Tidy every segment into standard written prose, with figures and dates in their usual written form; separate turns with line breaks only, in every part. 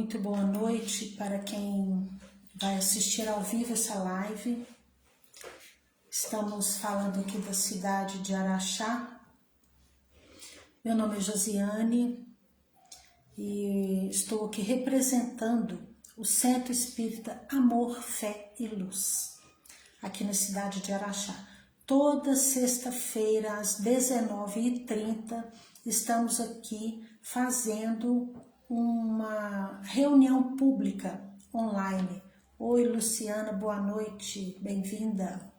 Muito boa noite para quem vai assistir ao vivo essa live. Estamos falando aqui da cidade de Araxá. Meu nome é Josiane e estou aqui representando o Centro Espírita Amor, Fé e Luz, aqui na cidade de Araxá. Toda sexta-feira, às 19h30, estamos aqui fazendo uma reunião pública online. Oi, Luciana, boa noite, bem-vinda.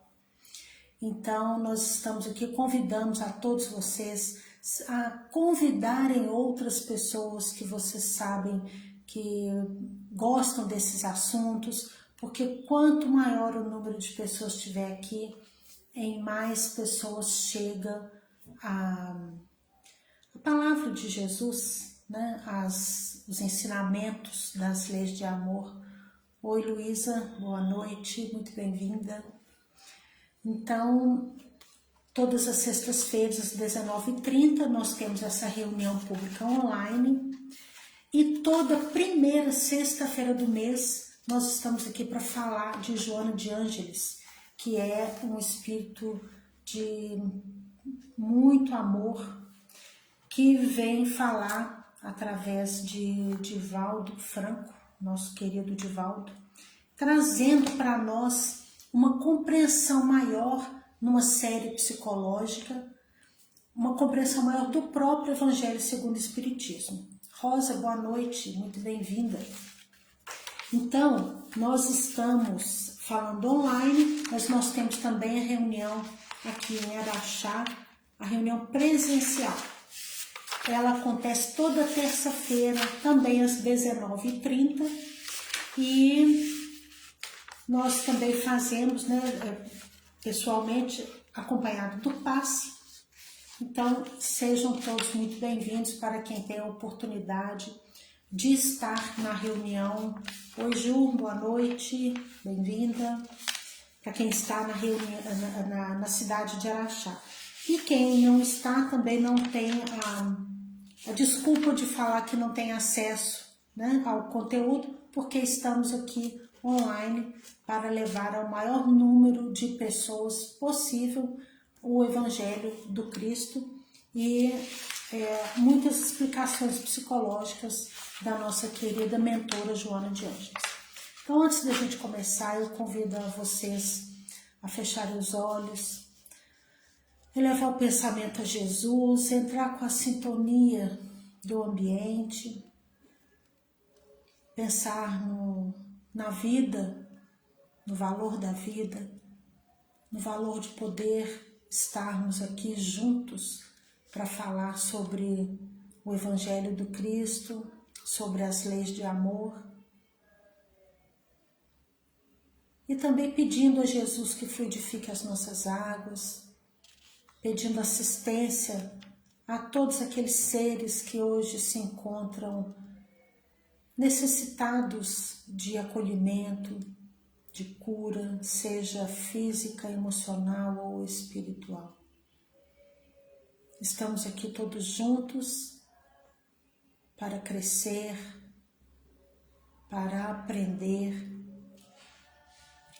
Então, nós estamos aqui, convidamos a todos vocês a convidarem outras pessoas que vocês sabem que gostam desses assuntos, porque quanto maior o número de pessoas estiver aqui, em mais pessoas chega a palavra de Jesus, né? Os ensinamentos das leis de amor. Oi, Luísa, boa noite, muito bem-vinda. Então, todas as sextas-feiras, às 19h30, nós temos essa reunião pública online. E toda primeira sexta-feira do mês, nós estamos aqui para falar de Joana de Ângeles, que é um espírito de muito amor, que vem falar através de Divaldo Franco, nosso querido Divaldo, trazendo para nós uma compreensão maior numa série psicológica, uma compreensão maior do próprio Evangelho segundo o Espiritismo. Rosa, boa noite, muito bem-vinda. Então, nós estamos falando online, mas nós temos também a reunião aqui em Araxá, a reunião presencial. Ela acontece toda terça-feira, também às 19h30, e nós também fazemos, né, pessoalmente, acompanhado do passe. Então, sejam todos muito bem-vindos para quem tem a oportunidade de estar na reunião. Oi, Ju, boa noite, bem-vinda. Para quem está na reunião na cidade de Araxá. E quem não está também não tem a desculpa de falar que não tem acesso, né, ao conteúdo, porque estamos aqui online para levar ao maior número de pessoas possível o Evangelho do Cristo e muitas explicações psicológicas da nossa querida mentora Joana de Ângeles. Então, antes da gente começar, eu convido a vocês a fecharem os olhos, elevar o pensamento a Jesus, entrar com a sintonia do ambiente, pensar na vida, no valor da vida, no valor de poder estarmos aqui juntos para falar sobre o Evangelho do Cristo, sobre as leis de amor. E também pedindo a Jesus que fluidifique as nossas águas, pedindo assistência a todos aqueles seres que hoje se encontram necessitados de acolhimento, de cura, seja física, emocional ou espiritual. Estamos aqui todos juntos para crescer, para aprender,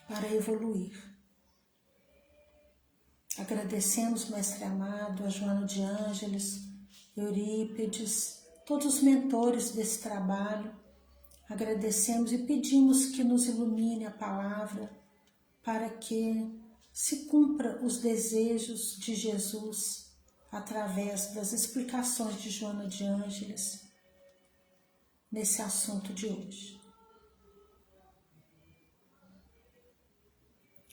para evoluir. Agradecemos, Mestre amado, a Joana de Ângeles, Eurípides, todos os mentores desse trabalho. Agradecemos e pedimos que nos ilumine a palavra para que se cumpra os desejos de Jesus através das explicações de Joana de Ângeles nesse assunto de hoje.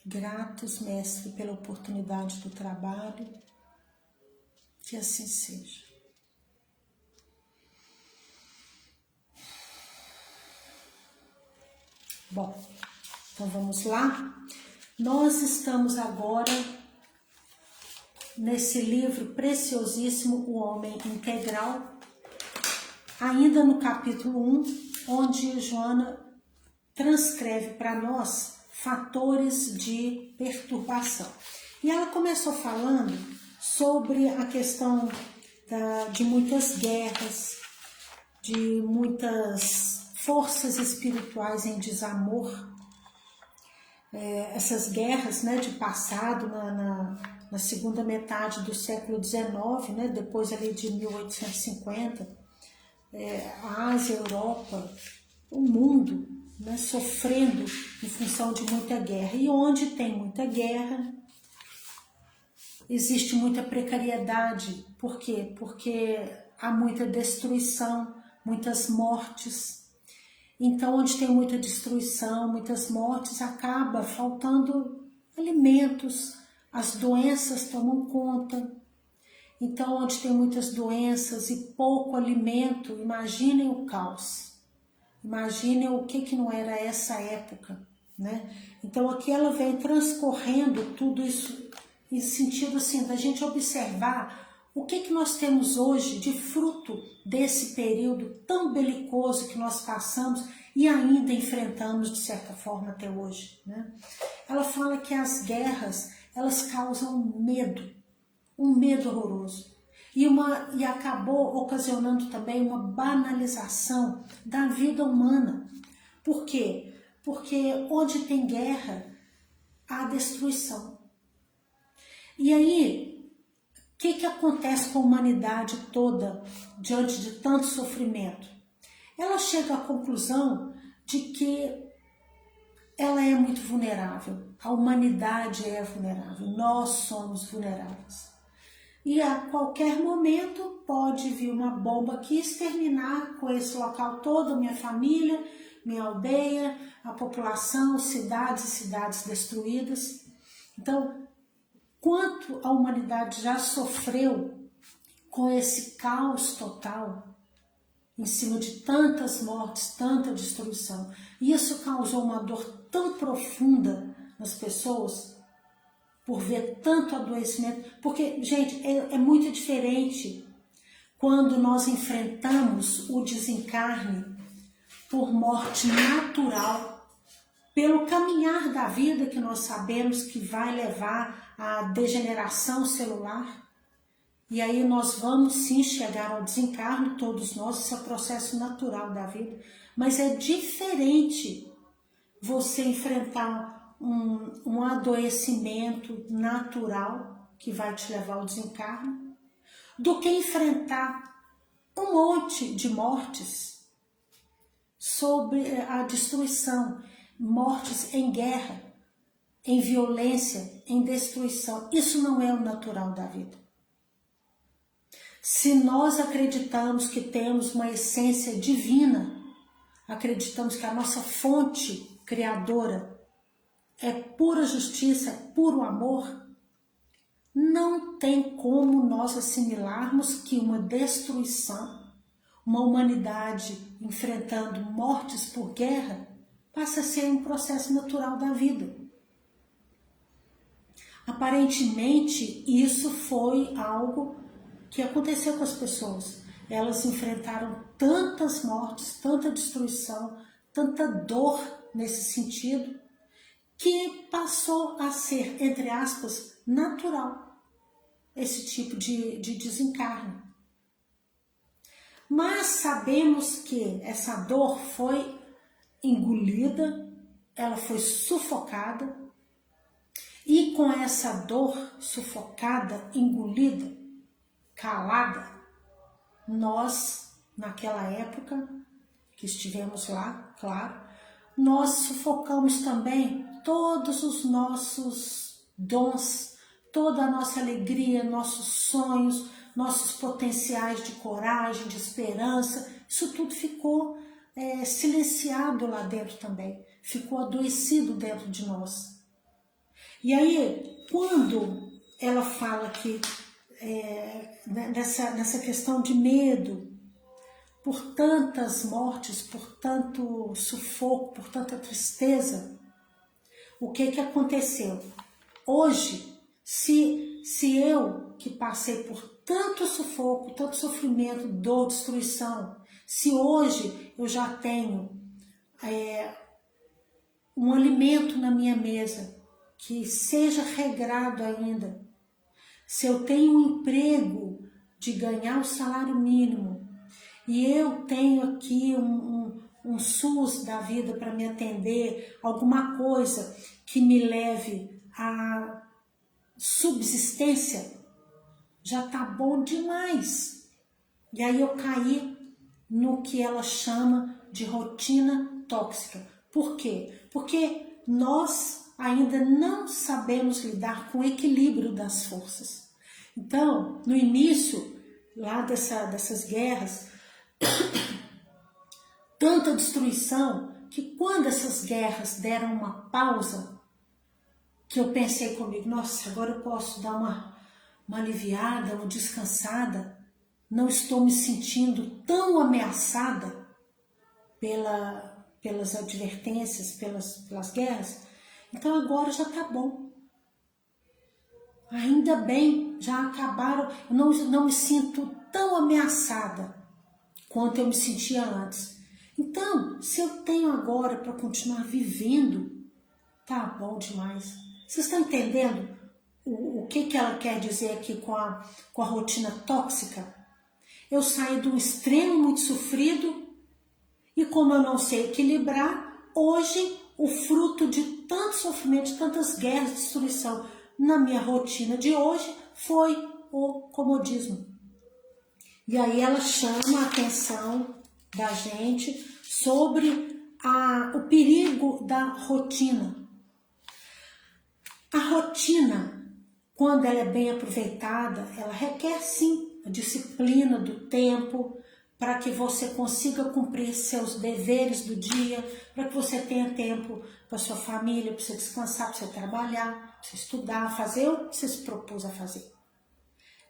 Gratos, Mestre, pela oportunidade do trabalho, que assim seja. Bom, então vamos lá. Nós estamos agora nesse livro preciosíssimo, O Homem Integral, ainda no capítulo 1, onde Joana transcreve para nós fatores de perturbação. E ela começou falando sobre a questão de muitas guerras, de muitas forças espirituais em desamor. Essas guerras, né, de passado, na segunda metade do século XIX, né, depois ali de 1850, a Ásia, a Europa, o mundo, né, sofrendo em função de muita guerra. E onde tem muita guerra, existe muita precariedade. Por quê? Porque há muita destruição, muitas mortes. Então, onde tem muita destruição, muitas mortes, acaba faltando alimentos, as doenças tomam conta. Então, onde tem muitas doenças e pouco alimento, imaginem o caos. Imaginem o que não era essa época, né? Então, aqui ela vem transcorrendo tudo isso em sentido assim, da gente observar o que nós temos hoje de fruto desse período tão belicoso que nós passamos e ainda enfrentamos de certa forma até hoje, né? Ela fala que as guerras, elas causam um medo horroroso. E acabou ocasionando também uma banalização da vida humana. Por quê? Porque onde tem guerra, há destruição. E aí, o que acontece com a humanidade toda diante de tanto sofrimento? Ela chega à conclusão de que ela é muito vulnerável. A humanidade é vulnerável. Nós somos vulneráveis. E a qualquer momento pode vir uma bomba aqui exterminar com esse local todo, a minha família, minha aldeia, a população, cidades e cidades destruídas. Então, quanto a humanidade já sofreu com esse caos total, em cima de tantas mortes, tanta destruição. E isso causou uma dor tão profunda nas pessoas, por ver tanto adoecimento. Porque, gente, é muito diferente quando nós enfrentamos o desencarne por morte natural, pelo caminhar da vida que nós sabemos que vai levar à degeneração celular. E aí nós vamos sim chegar ao desencarne, todos nós, esse é o processo natural da vida. Mas é diferente você enfrentar um adoecimento natural que vai te levar ao desencarne, do que enfrentar um monte de mortes sobre a destruição, mortes em guerra, em violência, em destruição. Isso não é o natural da vida. Se nós acreditamos que temos uma essência divina, acreditamos que a nossa fonte criadora é pura justiça, é puro amor, não tem como nós assimilarmos que uma destruição, uma humanidade enfrentando mortes por guerra, passa a ser um processo natural da vida. Aparentemente, isso foi algo que aconteceu com as pessoas. Elas enfrentaram tantas mortes, tanta destruição, tanta dor nesse sentido, que passou a ser, entre aspas, natural esse tipo de desencarne. Mas sabemos que essa dor foi engolida, ela foi sufocada, e com essa dor sufocada, engolida, calada, nós, naquela época que estivemos lá, claro, nós sufocamos também todos os nossos dons, toda a nossa alegria, nossos sonhos, nossos potenciais de coragem, de esperança. Isso tudo ficou silenciado lá dentro também, ficou adoecido dentro de nós. E aí, quando ela fala que nessa questão de medo, por tantas mortes, por tanto sufoco, por tanta tristeza, o que aconteceu? Hoje, se eu que passei por tanto sufoco, tanto sofrimento, dor, destruição, se hoje eu já tenho um alimento na minha mesa, que seja regrado ainda, se eu tenho um emprego de ganhar o salário mínimo, e eu tenho aqui um um SUS da vida para me atender, alguma coisa que me leve à subsistência, já tá bom demais. E aí eu caí no que ela chama de rotina tóxica. Por quê? Porque nós ainda não sabemos lidar com o equilíbrio das forças. Então, no início lá dessas guerras, tanta destruição, que quando essas guerras deram uma pausa, que eu pensei comigo, nossa, agora eu posso dar uma aliviada, uma descansada, não estou me sentindo tão ameaçada pelas advertências, pelas guerras, então agora já está bom. Ainda bem, já acabaram, eu não me sinto tão ameaçada quanto eu me sentia antes. Então, se eu tenho agora para continuar vivendo, tá bom demais. Vocês estão entendendo o que ela quer dizer aqui com a rotina tóxica? Eu saí de um extremo muito sofrido e como eu não sei equilibrar, hoje o fruto de tanto sofrimento, de tantas guerras, destruição na minha rotina de hoje foi o comodismo. E aí ela chama a atenção da gente sobre o perigo da rotina. A rotina, quando ela é bem aproveitada, ela requer sim a disciplina do tempo para que você consiga cumprir seus deveres do dia, para que você tenha tempo para sua família, para você descansar, para você trabalhar, para você estudar, fazer o que você se propôs a fazer.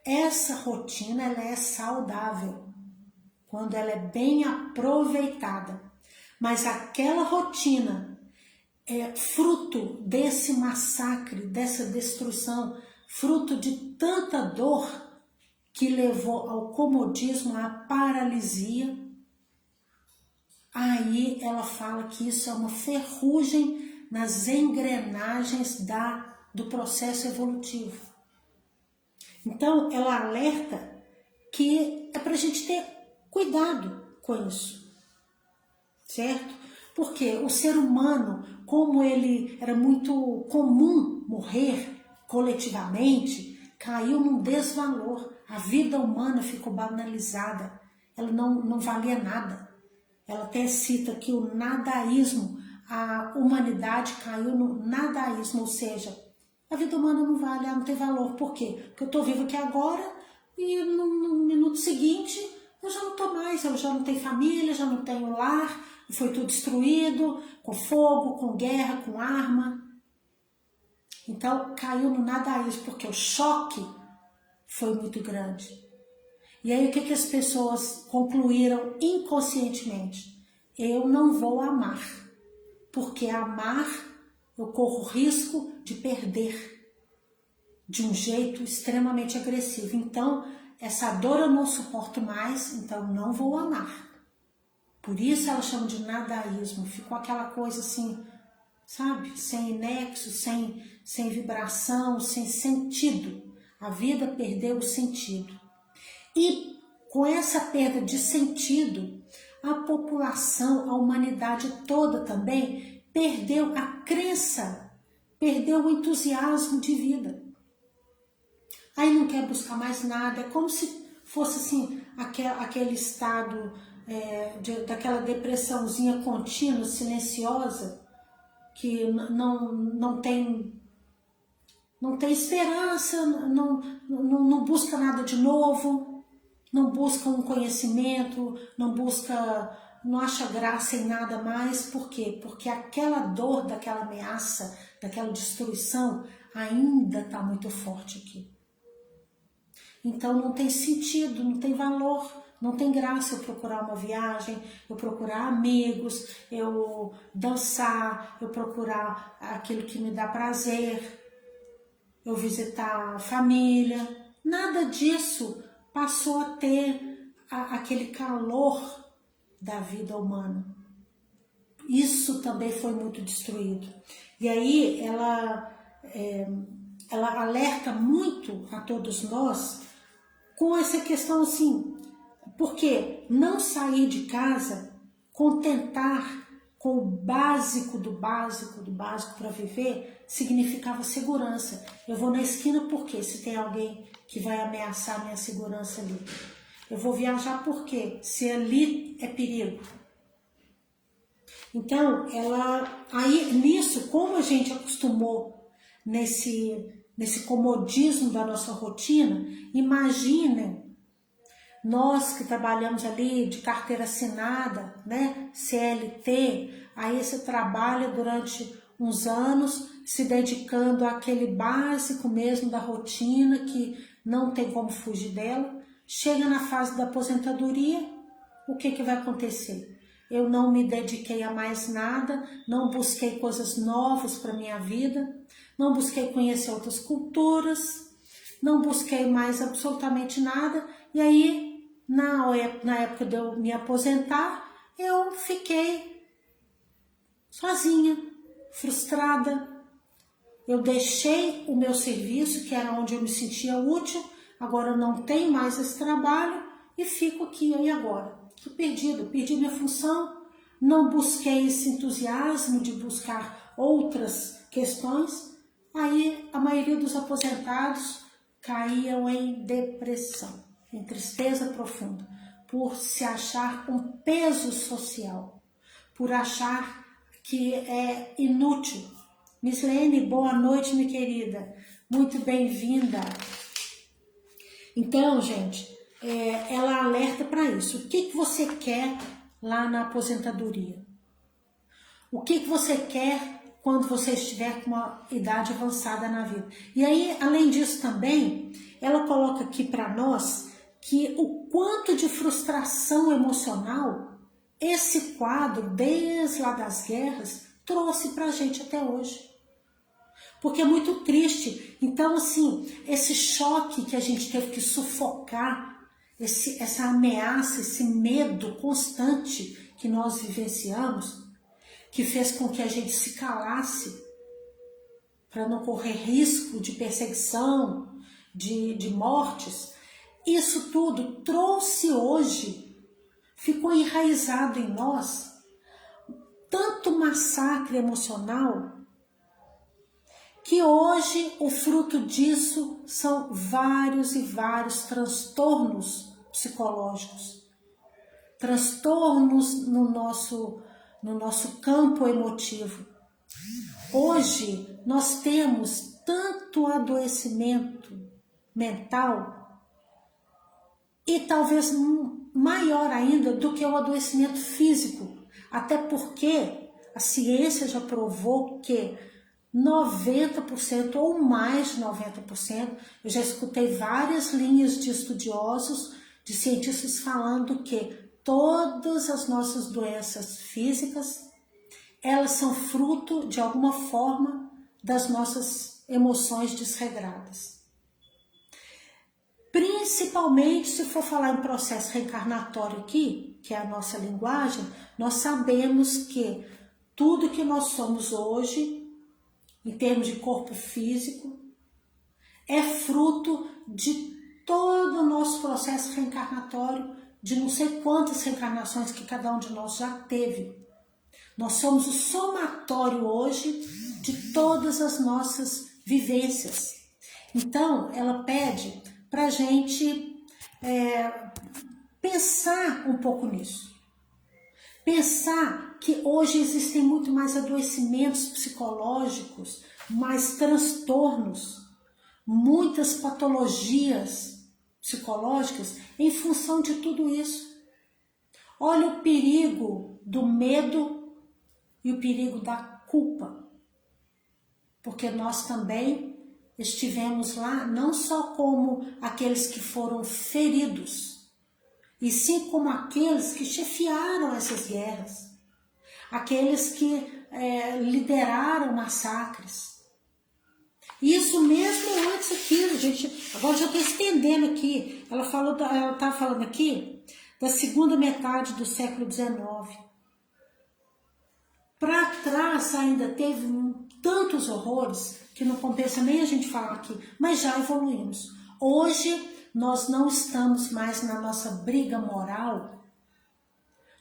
Essa rotina ela é saudável quando ela é bem aproveitada, mas aquela rotina é fruto desse massacre, dessa destruição, fruto de tanta dor que levou ao comodismo, à paralisia. Aí ela fala que isso é uma ferrugem nas engrenagens do processo evolutivo. Então ela alerta que é para a gente ter cuidado com isso, certo? Porque o ser humano, como ele era muito comum morrer coletivamente, caiu num desvalor. A vida humana ficou banalizada, ela não valia nada. Ela até cita que o nadaísmo, a humanidade caiu no nadaísmo, ou seja, a vida humana não vale, não tem valor. Por quê? Porque eu estou viva aqui agora e no minuto seguinte eu já não estou mais, eu já não tenho família, já não tenho lar, foi tudo destruído, com fogo, com guerra, com arma. Então caiu no nadaísmo, porque o choque foi muito grande. E aí o que as pessoas concluíram inconscientemente? Eu não vou amar, porque amar eu corro risco de perder de um jeito extremamente agressivo. Então, essa dor eu não suporto mais, então não vou amar. Por isso ela chama de nadaísmo. Ficou aquela coisa assim, sabe? Sem nexo, sem vibração, sem sentido. A vida perdeu o sentido. E com essa perda de sentido, a população, a humanidade toda também perdeu a crença, perdeu o entusiasmo de vida. Aí não quer buscar mais nada, é como se fosse assim, aquele estado daquela depressãozinha contínua, silenciosa, que não tem esperança, não busca nada de novo, não busca um conhecimento, não acha graça em nada mais. Por quê? Porque aquela dor daquela ameaça, daquela destruição ainda está muito forte aqui. Então não tem sentido, não tem valor, não tem graça eu procurar uma viagem, eu procurar amigos, eu dançar, eu procurar aquilo que me dá prazer, eu visitar a família. Nada disso passou a ter aquele calor da vida humana. Isso também foi muito destruído. E aí ela alerta muito a todos nós com essa questão assim, porque não sair de casa contentar com o básico do básico do básico para viver significava segurança. Eu vou na esquina porque se tem alguém que vai ameaçar minha segurança ali. Eu vou viajar porque se ali é perigo. Então, aí nisso, como a gente acostumou nesse comodismo da nossa rotina, imaginem nós que trabalhamos ali de carteira assinada, né, CLT, aí você trabalha durante uns anos se dedicando àquele básico mesmo da rotina que não tem como fugir dela. Chega na fase da aposentadoria, o que vai acontecer? Eu não me dediquei a mais nada, não busquei coisas novas para minha vida, não busquei conhecer outras culturas, não busquei mais absolutamente nada. E aí, na época de eu me aposentar, eu fiquei sozinha, frustrada. Eu deixei o meu serviço, que era onde eu me sentia útil, agora eu não tenho mais esse trabalho e fico aqui, e agora? Estou perdida, perdi minha função, não busquei esse entusiasmo de buscar outras questões. Aí a maioria dos aposentados caíam em depressão, em tristeza profunda, por se achar um peso social, por achar que é inútil. Mislene, boa noite, minha querida, muito bem-vinda. Então, gente, ela alerta para isso. O que você quer lá na aposentadoria? O que você quer quando você estiver com uma idade avançada na vida? E aí, além disso também, ela coloca aqui para nós que o quanto de frustração emocional esse quadro, desde lá das guerras, trouxe para a gente até hoje. Porque é muito triste. Então, assim, esse choque que a gente teve que sufocar, essa ameaça, esse medo constante que nós vivenciamos, que fez com que a gente se calasse para não correr risco de perseguição, de mortes, isso tudo trouxe hoje, ficou enraizado em nós, tanto massacre emocional, que hoje o fruto disso são vários e vários transtornos psicológicos, transtornos no nosso campo emotivo. Hoje nós temos tanto adoecimento mental e talvez maior ainda do que o adoecimento físico, até porque a ciência já provou que 90% ou mais de 90%, eu já escutei várias linhas de estudiosos, de cientistas falando que todas as nossas doenças físicas, elas são fruto, de alguma forma, das nossas emoções desregradas. Principalmente se for falar em processo reencarnatório aqui, que é a nossa linguagem, nós sabemos que tudo que nós somos hoje, em termos de corpo físico, é fruto de todo o nosso processo reencarnatório, de não sei quantas reencarnações que cada um de nós já teve. Nós somos o somatório hoje de todas as nossas vivências. Então, ela pede para a gente pensar um pouco nisso. Pensar que hoje existem muito mais adoecimentos psicológicos, mais transtornos, muitas patologias psicológicas em função de tudo isso. Olha o perigo do medo e o perigo da culpa. Porque nós também estivemos lá não só como aqueles que foram feridos, e sim como aqueles que chefiaram essas guerras, aqueles que lideraram massacres. Isso mesmo antes aqui, gente, agora já estou estendendo aqui, ela estava falando aqui da segunda metade do século XIX. Para trás ainda teve tantos horrores que não compensa nem a gente falar aqui, mas já evoluímos. Hoje nós não estamos mais na nossa briga moral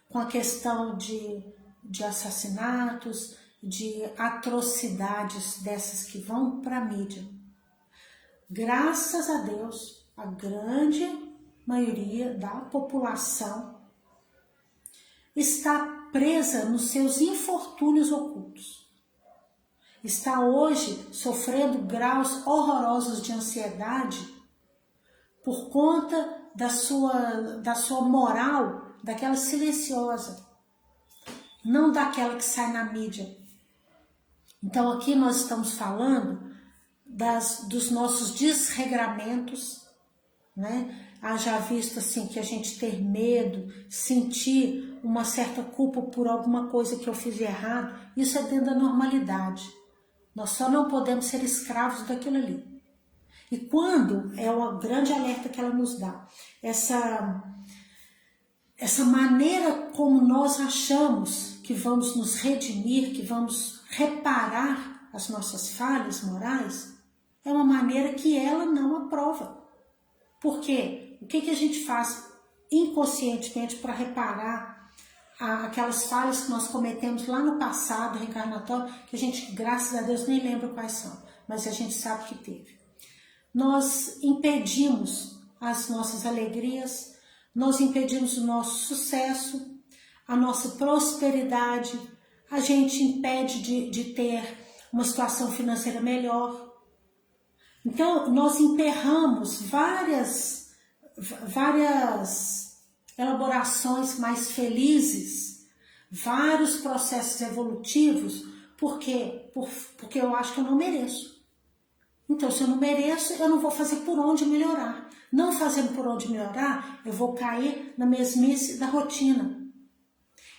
com a questão de assassinatos, de atrocidades dessas que vão para a mídia. Graças a Deus, a grande maioria da população está presa nos seus infortúnios ocultos. Está hoje sofrendo graus horrorosos de ansiedade por conta da sua moral, daquela silenciosa, não daquela que sai na mídia. Então aqui nós estamos falando dos nossos desregramentos, né? Haja visto assim que a gente ter medo, sentir uma certa culpa por alguma coisa que eu fiz de errado, isso é dentro da normalidade. Nós só não podemos ser escravos daquilo ali. E quando, é o grande alerta que ela nos dá, essa maneira como nós achamos que vamos nos redimir, que vamos reparar as nossas falhas morais, é uma maneira que ela não aprova. Por quê? O que a gente faz inconscientemente para reparar aquelas falhas que nós cometemos lá no passado reencarnatório, que a gente, graças a Deus, nem lembra quais são, mas a gente sabe que teve. Nós impedimos as nossas alegrias, nós impedimos o nosso sucesso, a nossa prosperidade, a gente impede de ter uma situação financeira melhor. Então, nós emperramos várias elaborações mais felizes, vários processos evolutivos, por quê? Porque eu acho que eu não mereço. Então, se eu não mereço, eu não vou fazer por onde melhorar. Não fazendo por onde melhorar, eu vou cair na mesmice da rotina.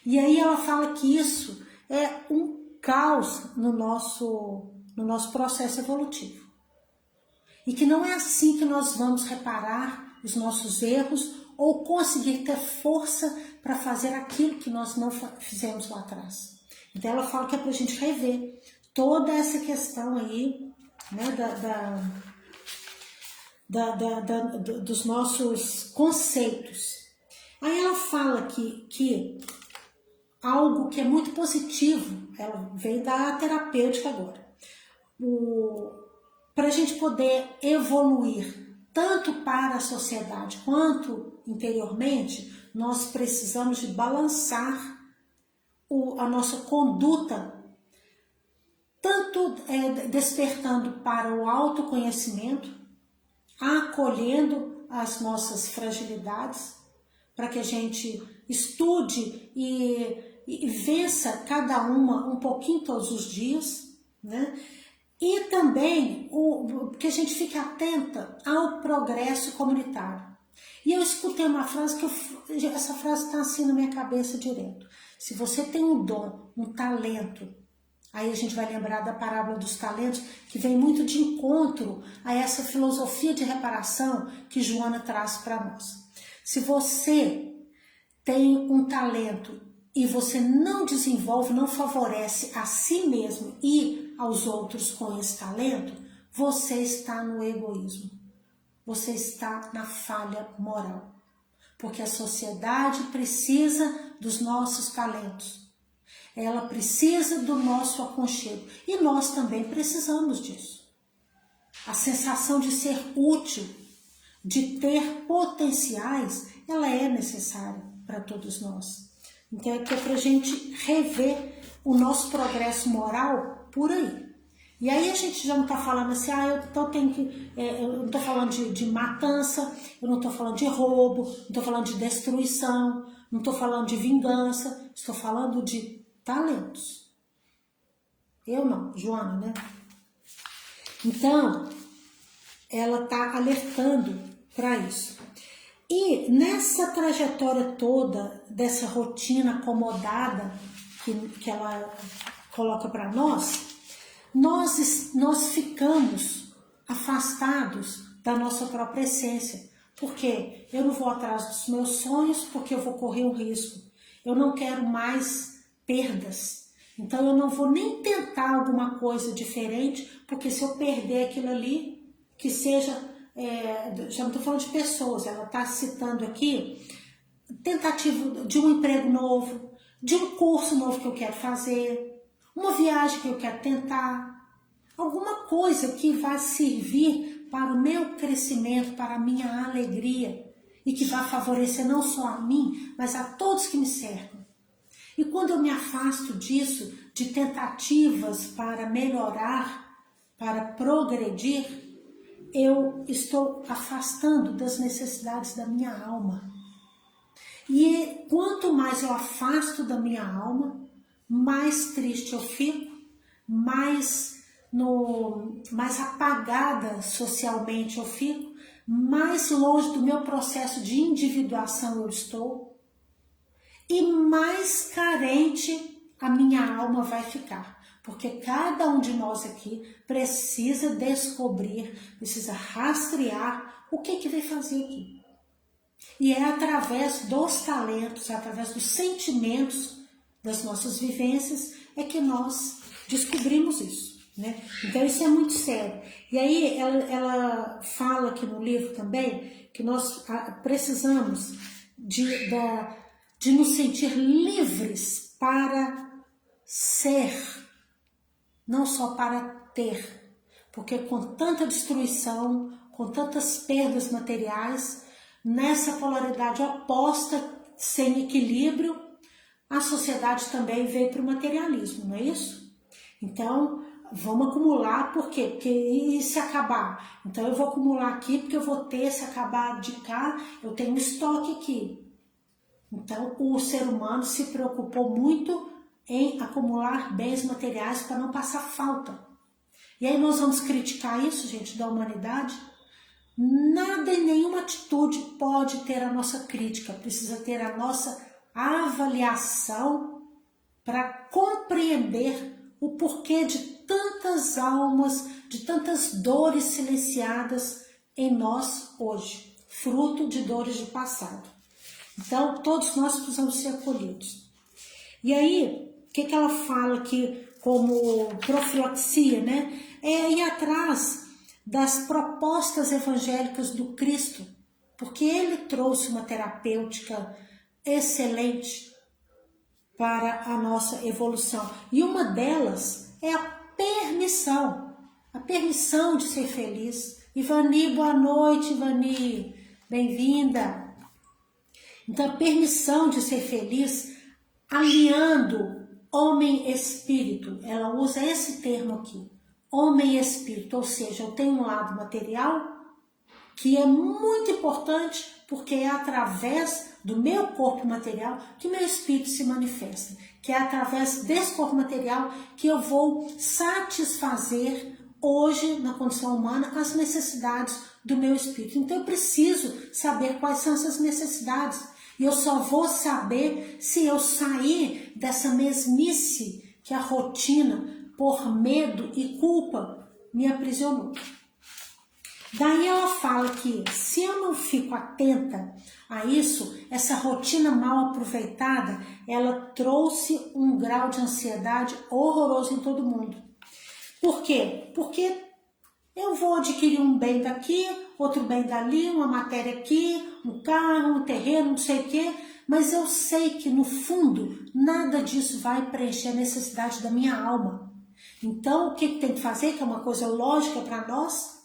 E aí ela fala que isso é um caos no nosso processo evolutivo. E que não é assim que nós vamos reparar os nossos erros ou conseguir ter força para fazer aquilo que nós não fizemos lá atrás. Então ela fala que é para a gente rever toda essa questão aí, né, dos nossos conceitos. Aí ela fala que algo que é muito positivo, ela vem da terapêutica agora, para a gente poder evoluir tanto para a sociedade quanto interiormente, nós precisamos de balançar a nossa conduta, tanto despertando para o autoconhecimento, acolhendo as nossas fragilidades, para que a gente estude e vença cada uma um pouquinho todos os dias, né? E também que a gente fique atenta ao progresso comunitário. E eu escutei uma frase essa frase está assim na minha cabeça direto. Se você tem um dom, um talento, aí a gente vai lembrar da parábola dos talentos, que vem muito de encontro a essa filosofia de reparação que Joana traz para nós. Se você tem um talento e você não desenvolve, não favorece a si mesmo e aos outros com esse talento, você está no egoísmo. Você está na falha moral. Porque a sociedade precisa dos nossos talentos. Ela precisa do nosso aconchego. E nós também precisamos disso. A sensação de ser útil, de ter potenciais, ela é necessária para todos nós. Então é para a gente rever o nosso progresso moral por aí. E aí a gente já não está falando assim, eu não estou falando de matança, eu não estou falando de roubo, não estou falando de destruição, não estou falando de vingança, estou falando de talentos. Eu não, Joana, né? Então, ela está alertando para isso. E nessa trajetória toda, dessa rotina acomodada que ela coloca para nós ficamos afastados da nossa própria essência. Porque eu não vou atrás dos meus sonhos, porque eu vou correr um risco. Eu não quero mais perdas. Então eu não vou nem tentar alguma coisa diferente, porque se eu perder aquilo ali, que seja... já não estou falando de pessoas, ela está citando aqui tentativa de um emprego novo, de um curso novo que eu quero fazer, uma viagem que eu quero tentar, alguma coisa que vai servir para o meu crescimento, para a minha alegria e que vai favorecer não só a mim, mas a todos que me cercam. E quando eu me afasto disso, de tentativas para melhorar, para progredir, eu estou afastando das necessidades da minha alma. E quanto mais eu afasto da minha alma, mais triste eu fico, mais apagada socialmente eu fico, mais longe do meu processo de individuação eu estou e mais carente a minha alma vai ficar. Porque cada um de nós aqui precisa descobrir, precisa rastrear o que veio fazer aqui. E é através dos talentos, através dos sentimentos, das nossas vivências, é que nós descobrimos isso, né? Então isso é muito sério. E aí ela fala aqui no livro também que nós precisamos de nos sentir livres para ser, não só para ter. Porque com tanta destruição, com tantas perdas materiais, nessa polaridade oposta, sem equilíbrio, a sociedade também veio para o materialismo, não é isso? Então, vamos acumular, por quê? Porque e se acabar? Então eu vou acumular aqui, porque eu vou ter, se acabar de cá, eu tenho um estoque aqui. Então, o ser humano se preocupou muito em acumular bens materiais para não passar falta. E aí nós vamos criticar isso, gente, da humanidade? Nada e nenhuma atitude pode ter a nossa crítica, precisa ter a nossa avaliação para compreender o porquê de tantas almas, de tantas dores silenciadas em nós hoje, fruto de dores do passado. Então, todos nós precisamos ser acolhidos. E aí, o que ela fala aqui como profilaxia, né? É ir atrás das propostas evangélicas do Cristo, porque ele trouxe uma terapêutica excelente para a nossa evolução. E uma delas é a permissão de ser feliz. Ivani, boa noite, Ivani, bem-vinda. Então, a permissão de ser feliz, alinhando homem-espírito, ela usa esse termo aqui, homem-espírito, ou seja, eu tenho um lado material que é muito importante porque é através do meu corpo material que meu espírito se manifesta, que é através desse corpo material que eu vou satisfazer hoje, na condição humana, as necessidades do meu espírito. Então eu preciso saber quais são essas necessidades e eu só vou saber se eu sair dessa mesmice que a rotina, por medo e culpa, me aprisionou. Daí ela fala que se eu não fico atenta a isso, essa rotina mal aproveitada, ela trouxe um grau de ansiedade horroroso em todo mundo. Por quê? Porque eu vou adquirir um bem daqui, outro bem dali, uma matéria aqui, um carro, um terreno, não sei o quê, mas eu sei que no fundo nada disso vai preencher a necessidade da minha alma. Então o que tem que fazer, que é uma coisa lógica para nós,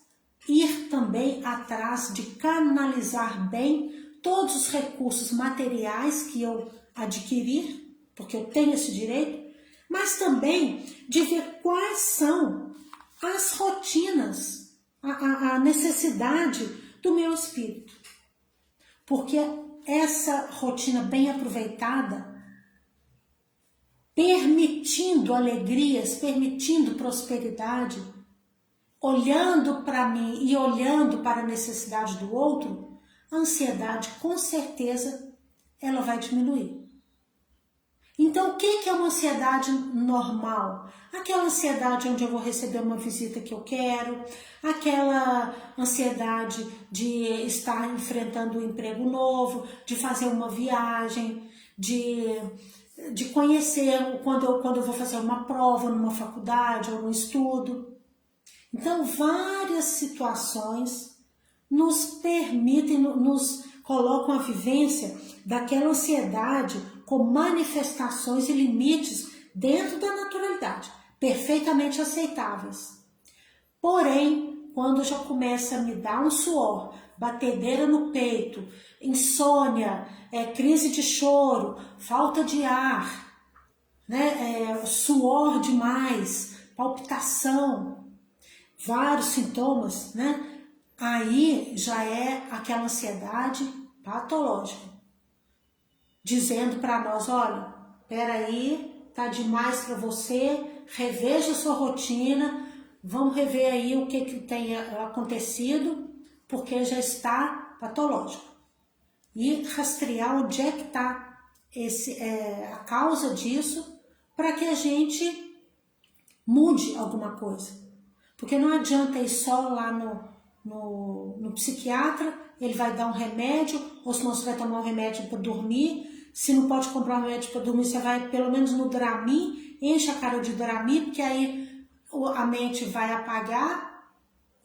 ir também atrás de canalizar bem todos os recursos materiais que eu adquirir, porque eu tenho esse direito, mas também de ver quais são as rotinas, a necessidade do meu espírito. Porque essa rotina bem aproveitada, permitindo alegrias, permitindo prosperidade, olhando para mim e olhando para a necessidade do outro, a ansiedade, com certeza, ela vai diminuir. Então, o que é uma ansiedade normal? Aquela ansiedade onde eu vou receber uma visita que eu quero, aquela ansiedade de estar enfrentando um emprego novo, de fazer uma viagem, de conhecer quando eu vou fazer uma prova numa faculdade ou no estudo. Então, várias situações nos permitem, nos colocam a vivência daquela ansiedade com manifestações e limites dentro da naturalidade, perfeitamente aceitáveis. Porém, quando já começa a me dar um suor, batedeira no peito, insônia, crise de choro, falta de ar, né, suor demais, palpitação, vários sintomas, né? Aí já é aquela ansiedade patológica, dizendo para nós, olha, peraí, tá demais para você, reveja a sua rotina, vamos rever aí o que tem acontecido, porque já está patológico. E rastrear onde é que está a causa disso, para que a gente mude alguma coisa. Porque não adianta ir só lá no psiquiatra, ele vai dar um remédio, ou senão você vai tomar um remédio para dormir. Se não pode comprar um remédio para dormir, você vai pelo menos no Dramin, enche a cara de Dramin, porque aí a mente vai apagar,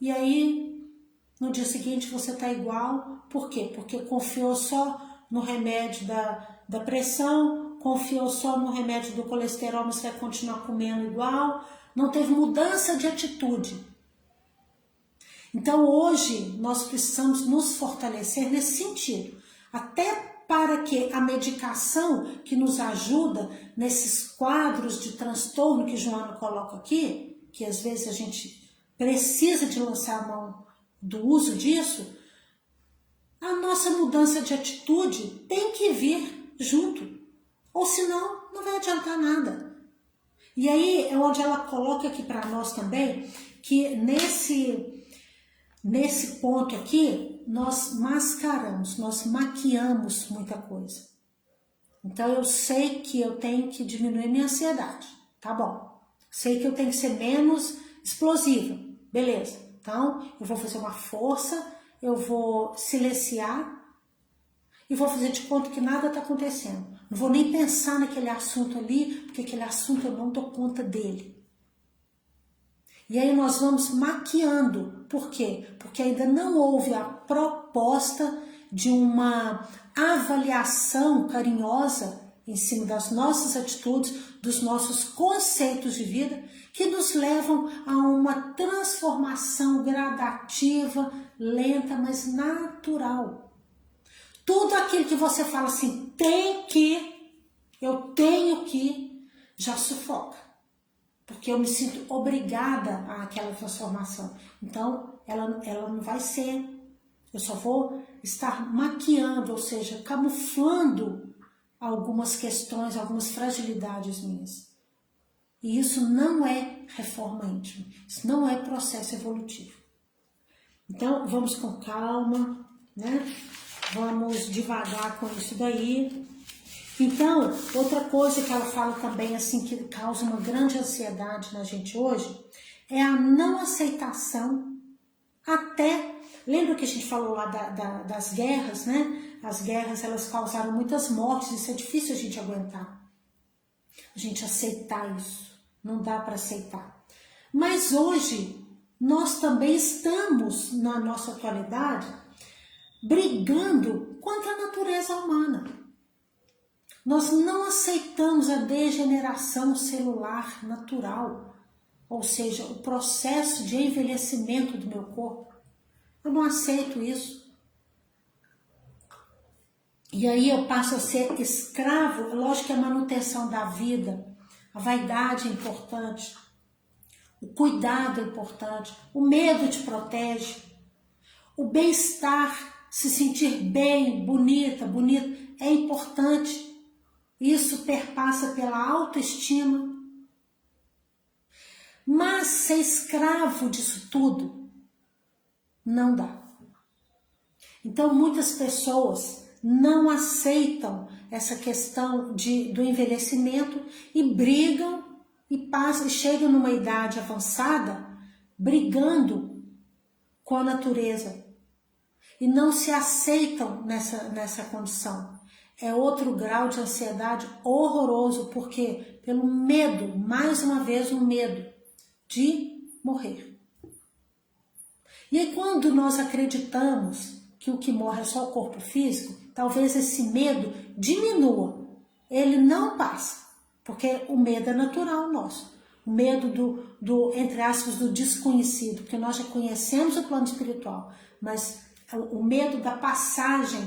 e aí no dia seguinte você está igual. Por quê? Porque confiou só no remédio da pressão, confiou só no remédio do colesterol, mas vai continuar comendo igual, não teve mudança de atitude. Então hoje nós precisamos nos fortalecer nesse sentido, até para que a medicação que nos ajuda nesses quadros de transtorno que Joana coloca aqui, que às vezes a gente precisa de lançar a mão do uso disso, a nossa mudança de atitude tem que vir junto, ou senão não vai adiantar nada. E aí é onde ela coloca aqui para nós também, que nesse ponto aqui, nós mascaramos, nós maquiamos muita coisa. Então eu sei que eu tenho que diminuir minha ansiedade, tá bom. Sei que eu tenho que ser menos explosiva, beleza. Então eu vou fazer uma força, eu vou silenciar e vou fazer de conta que nada está acontecendo. Não vou nem pensar naquele assunto ali, porque aquele assunto eu não dou conta dele. E aí nós vamos maquiando. Por quê? Porque ainda não houve a proposta de uma avaliação carinhosa em cima das nossas atitudes, dos nossos conceitos de vida, que nos levam a uma transformação gradativa, lenta, mas natural. Tudo aquilo que você fala assim, eu tenho que, já sufoca. Porque eu me sinto obrigada àquela transformação. Então, ela não vai ser. Eu só vou estar maquiando, ou seja, camuflando algumas questões, algumas fragilidades minhas. E isso não é reforma íntima. Isso não é processo evolutivo. Então, vamos com calma, né? Vamos devagar com isso daí. Então, outra coisa que ela fala também, assim, que causa uma grande ansiedade na gente hoje, é a não aceitação até... Lembra que a gente falou lá das guerras, né? As guerras, elas causaram muitas mortes, isso é difícil a gente aguentar. A gente aceitar isso, não dá para aceitar. Mas hoje, nós também estamos, na nossa atualidade, brigando contra a natureza humana. Nós não aceitamos a degeneração celular natural, ou seja, o processo de envelhecimento do meu corpo. Eu não aceito isso. E aí eu passo a ser escravo. Lógico que a manutenção da vida, a vaidade é importante, o cuidado é importante, o medo te protege, o bem-estar, se sentir bem, bonita, é importante. Isso perpassa pela autoestima. Mas ser escravo disso tudo não dá. Então muitas pessoas não aceitam essa questão do envelhecimento e brigam e chegam numa idade avançada brigando com a natureza e não se aceitam nessa condição. É outro grau de ansiedade horroroso, porque pelo medo, mais uma vez um medo de morrer. E aí quando nós acreditamos que o que morre é só o corpo físico, talvez esse medo diminua. Ele não passa, porque o medo é natural nosso. O medo entre aspas, do desconhecido, porque nós já conhecemos o plano espiritual, mas o medo da passagem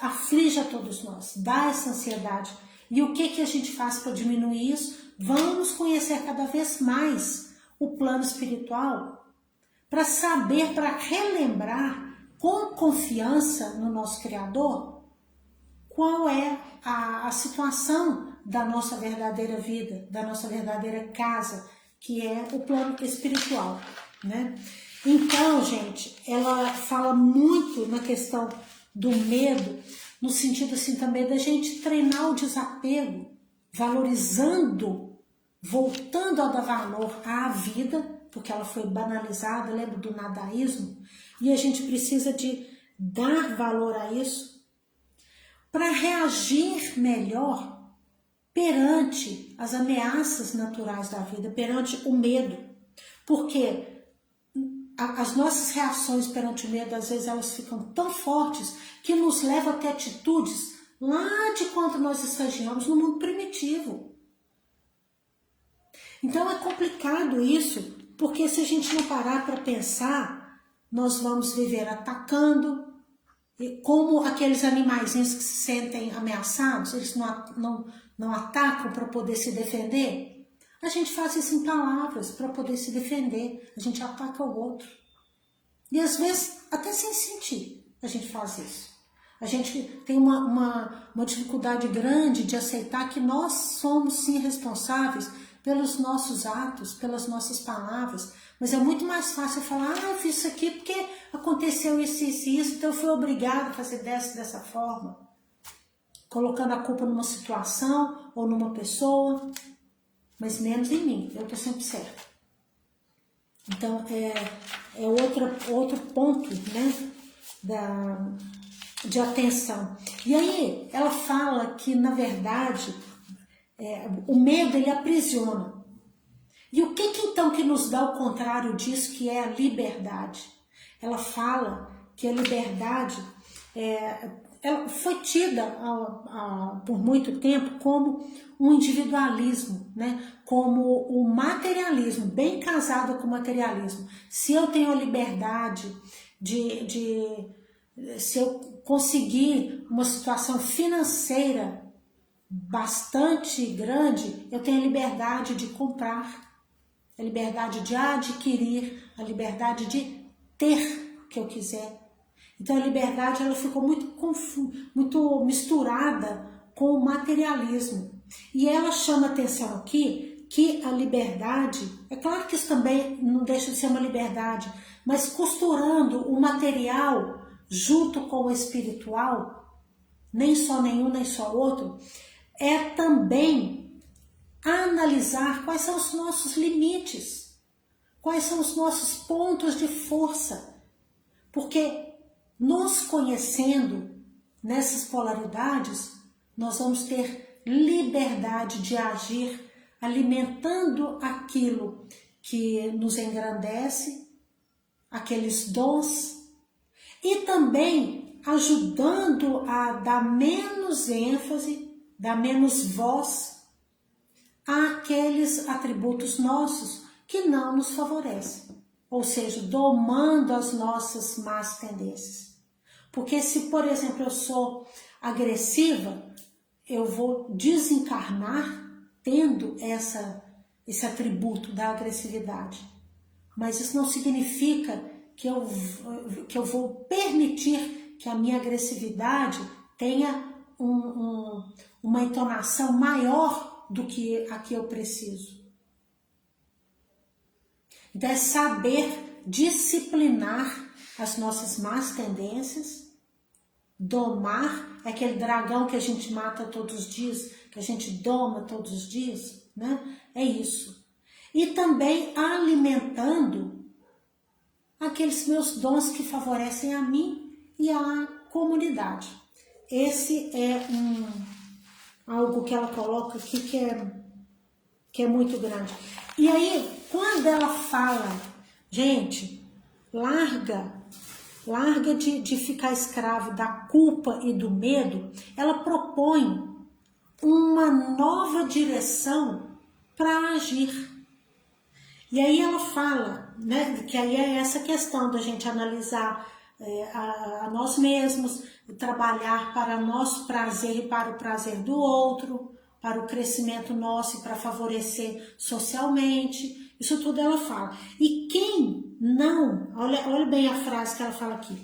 aflige a todos nós, dá essa ansiedade. E o que a gente faz para diminuir isso? Vamos conhecer cada vez mais o plano espiritual, para saber, para relembrar com confiança no nosso Criador, qual é a situação da nossa verdadeira vida, da nossa verdadeira casa, que é o plano espiritual, né? Então, gente, ela fala muito na questão do medo, no sentido assim também da gente treinar o desapego, valorizando, voltando a dar valor à vida, porque ela foi banalizada, lembra do nadaísmo? E a gente precisa de dar valor a isso para reagir melhor perante as ameaças naturais da vida, perante o medo. Porque as nossas reações perante o medo, às vezes, elas ficam tão fortes que nos levam a ter atitudes lá de quando nós estagiamos no mundo primitivo. Então é complicado isso, porque se a gente não parar para pensar, nós vamos viver atacando, como aqueles animaizinhos que se sentem ameaçados, eles não atacam para poder se defender. A gente faz isso em palavras para poder se defender, a gente ataca o outro. E às vezes, até sem sentir, a gente faz isso. A gente tem uma dificuldade grande de aceitar que nós somos sim responsáveis pelos nossos atos, pelas nossas palavras. Mas é muito mais fácil falar, eu fiz isso aqui porque aconteceu isso, então eu fui obrigada a fazer dessa forma. Colocando a culpa numa situação ou numa pessoa, mas menos em mim, eu estou sempre certa. Então, é outro ponto, né, de atenção. E aí, ela fala que, na verdade, o medo, ele aprisiona. E o que então que nos dá o contrário disso, que é a liberdade? Ela fala que a liberdade ela foi tida por muito tempo como um individualismo, né? Como o materialismo, bem casado com o materialismo. Se eu tenho a liberdade se eu conseguir uma situação financeira bastante grande, eu tenho a liberdade de comprar, a liberdade de adquirir, a liberdade de ter o que eu quiser. Então a liberdade ela ficou muito misturada com o materialismo. E ela chama atenção aqui que a liberdade, é claro que isso também não deixa de ser uma liberdade, mas costurando o material junto com o espiritual, nem só nenhum, nem só outro, é também analisar quais são os nossos limites, quais são os nossos pontos de força, porque nos conhecendo nessas polaridades, nós vamos ter liberdade de agir, alimentando aquilo que nos engrandece, aqueles dons, e também ajudando a dar menos ênfase, dar menos voz àqueles atributos nossos que não nos favorecem. Ou seja, domando as nossas más tendências. Porque se, por exemplo, eu sou agressiva, eu vou desencarnar tendo esse atributo da agressividade. Mas isso não significa que eu vou permitir que a minha agressividade tenha uma entonação maior do que a que eu preciso. Então é saber disciplinar as nossas más tendências, domar aquele dragão que a gente mata todos os dias, que a gente doma todos os dias, né? É isso. E também alimentando aqueles meus dons que favorecem a mim e a comunidade. Esse é algo que ela coloca aqui que é muito grande. E aí, quando ela fala, gente, larga larga de ficar escravo da culpa e do medo, ela propõe uma nova direção para agir. E aí ela fala, né, que aí é essa questão da gente analisar a nós mesmos, trabalhar para nosso prazer e para o prazer do outro, para o crescimento nosso e para favorecer socialmente. Isso tudo ela fala. E quem não, olha bem a frase que ela fala aqui,